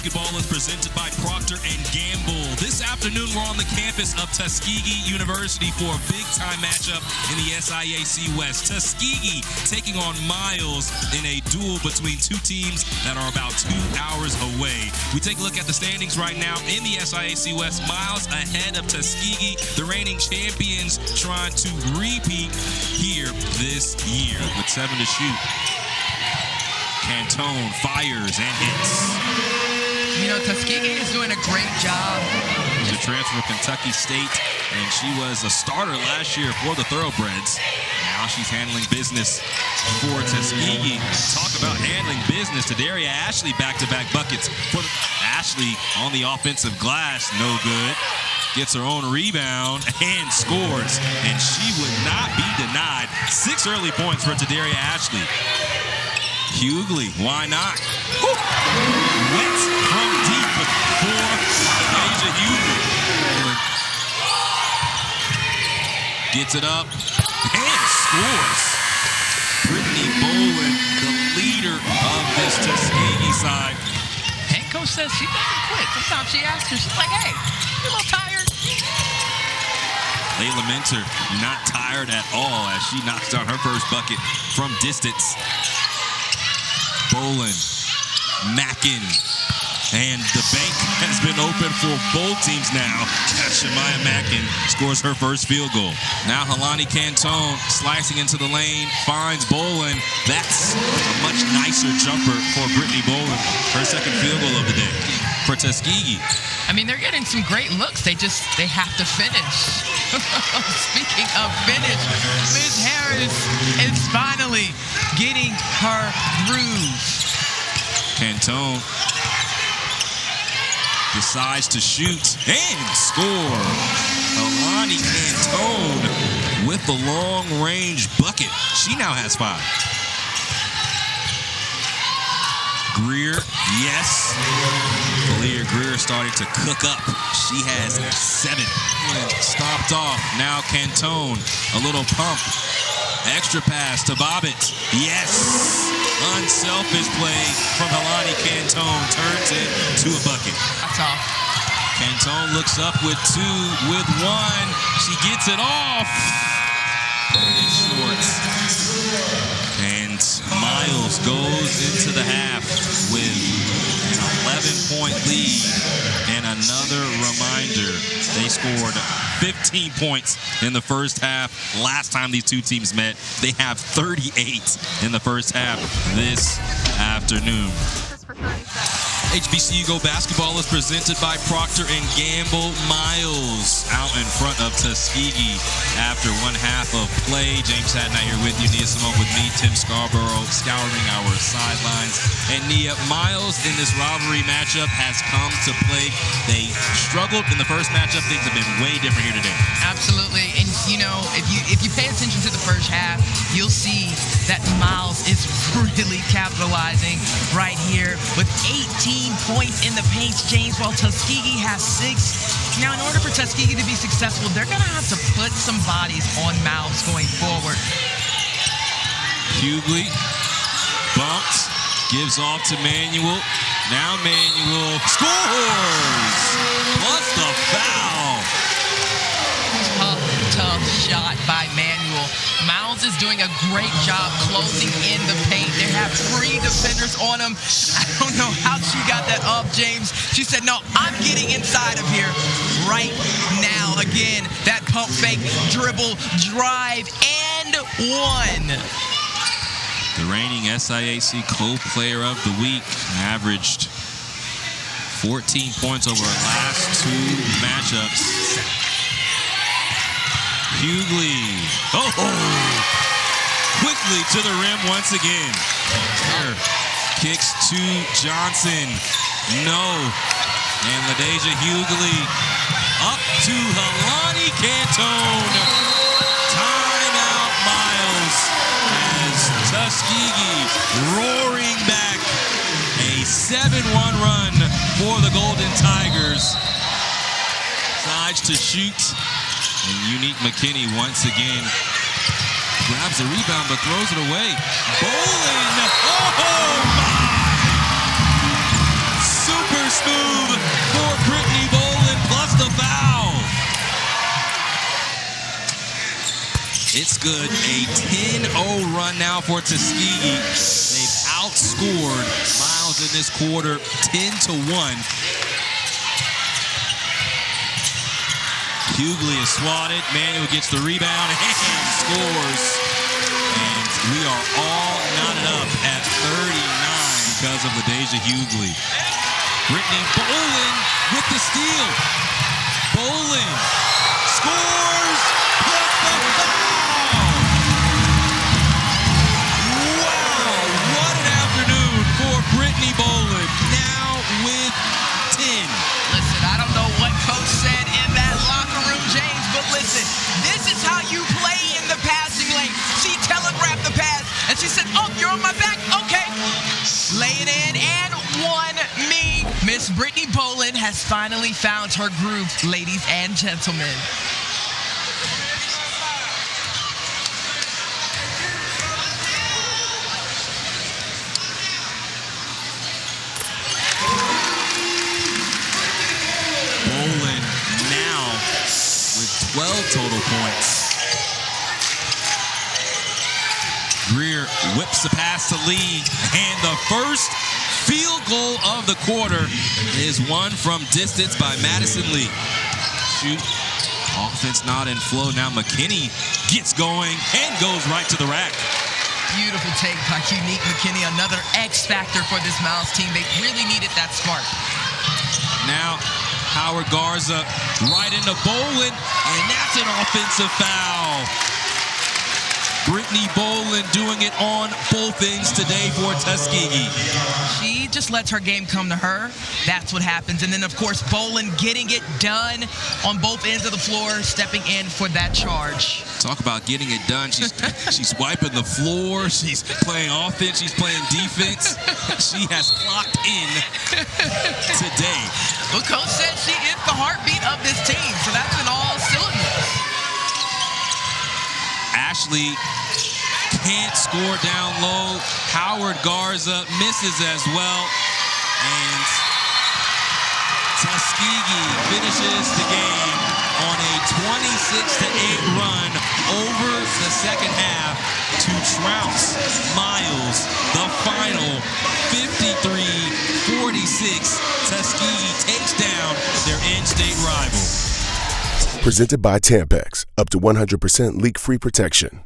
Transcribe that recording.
basketball is presented by Procter & Gamble. This afternoon, we're on the campus of Tuskegee University for a big-time matchup in the SIAC West. Tuskegee taking on Miles in a duel between two teams that are about 2 hours away. We take a look at the standings right now in the SIAC West. Miles ahead of Tuskegee, the reigning champions trying to repeat here this year with 7 to shoot. Cantone fires and hits. You know, Tuskegee is doing a great job. She's a transfer from Kentucky State, and she was a starter last year for the Thoroughbreds. Now she's handling business for Tuskegee. Talk about handling business. To Daria Ashley, back-to-back buckets. Ashley on the offensive glass, no good. Gets her own rebound and scores, and she would not be denied. 6 early points for Tadaria Ashley. Hughley, why not? Woo! Wet from deep for Asia Hughley. Gets it up and scores. Brittney Bolin, the leader of this Tuskegee side. And coach says she doesn't quit. Sometimes she asks her, she's like, hey, you a little tired? Layla Minter not tired at all as she knocks down her first bucket from distance. Bolin, Mackin, and the bank has been open for both teams now. Shemaya Mackin scores her first field goal. Now Helani Cantone slicing into the lane, finds Bolin. That's a much nicer jumper for Brittney Bolin. Her second field goal of the day for Tuskegee. I mean, they're getting some great looks. They have to finish. Speaking of finish, Ms. Harris is finally getting her groove. Cantone decides to shoot and score. Alani Cantone with the long-range bucket. She now has 5. Greer, yes. Valia Greer starting to cook up. She has 7. Stopped off. Now Cantone, a little pump. Extra pass to Bobbitt. Yes. Unselfish play from Helani Cantone. Turns it to a bucket. That's all. Cantone looks up with 2, with 1. She gets it off. It's short. And Miles goes into the half with an 11-point lead. And another reminder, they scored 15 points in the first half. Last time these two teams met, they have 38 in the first half this afternoon. HBCU GO basketball is presented by Procter & Gamble. Miles out in front of Tuskegee after one half of play. James Hatton here with you. Nia Simone with me. Tim Scarborough scouring our sidelines. And Nia, Miles in this rivalry matchup has come to play. They struggled in the first matchup. Things have been way different here today. Absolutely. And, you know, if you pay attention to the first half, you'll see that Miles is really capitalizing right here with 18 points in the paint, James, while Tuskegee has 6. Now, in order for Tuskegee to be successful, they're going to have to put some bodies on Miles going forward. Hughley bumped, gives off to Manuel. Now Manuel scores! Plus the foul. Tough shot by Manuel. Miles is doing a great job closing in the paint. They have 3 defenders on him. I don't know how she got that up, James. She said, no, I'm getting inside of here right now. Again, that pump fake, dribble, drive, and 1. The reigning SIAC co-player of the week averaged 14 points over her last 2 matchups. Hughley, quickly to the rim once again. Kicks to Johnson, no. And LaDeja Hughley up to Helani Cantone. Timeout Miles as Tuskegee roaring back. A 7-1 run for the Golden Tigers. Decides to shoot. And Unique McKinney once again grabs the rebound but throws it away. Bolin! Oh my! It's good. A 10-0 run now for Tuskegee. They've outscored Miles in this quarter 10-1. Hughley is swatted. Manuel gets the rebound and scores. And we are all knotted up at 39 because of LaDeja Hughley. Brittney Bolin with the steal. Bolin scores. Plus the foul. Wow, what an afternoon for Brittney Bolin. Now with 10. Listen, I don't know what Coach said in that locker room, James, but listen, this is how you play in the passing lane. She telegraphed the pass, and she said, oh, you're on my back? Okay. Lay it in and one me. Miss Brittney Bolin has finally found her groove, ladies and gentlemen. Bolin now with 12 total points. Greer whips the pass to Lee, and the first field goal of the quarter is one from distance by Madison Lee. Shoot. Offense not in flow. Now McKinney gets going and goes right to the rack. Beautiful take by Unique McKinney, another X factor for this Miles team. They really needed that spark. Now Howard Garza right into Bolin, and that's an offensive foul. Brittney Bolin doing it on both ends today for Tuskegee. She just lets her game come to her. That's what happens. And then, of course, Bolin getting it done on both ends of the floor, stepping in for that charge. Talk about getting it done. She's wiping the floor. She's playing offense. She's playing defense. She has clocked in today. Well, Coach said she is the heartbeat of this team, so that's in all cylinders. Ashley can't score down low. Howard Garza misses as well. And Tuskegee finishes the game on a 26-8 run over the second half to trounce Miles. The final 53-46. Tuskegee takes down their in-state rival. Presented by Tampax, up to 100% leak-free protection.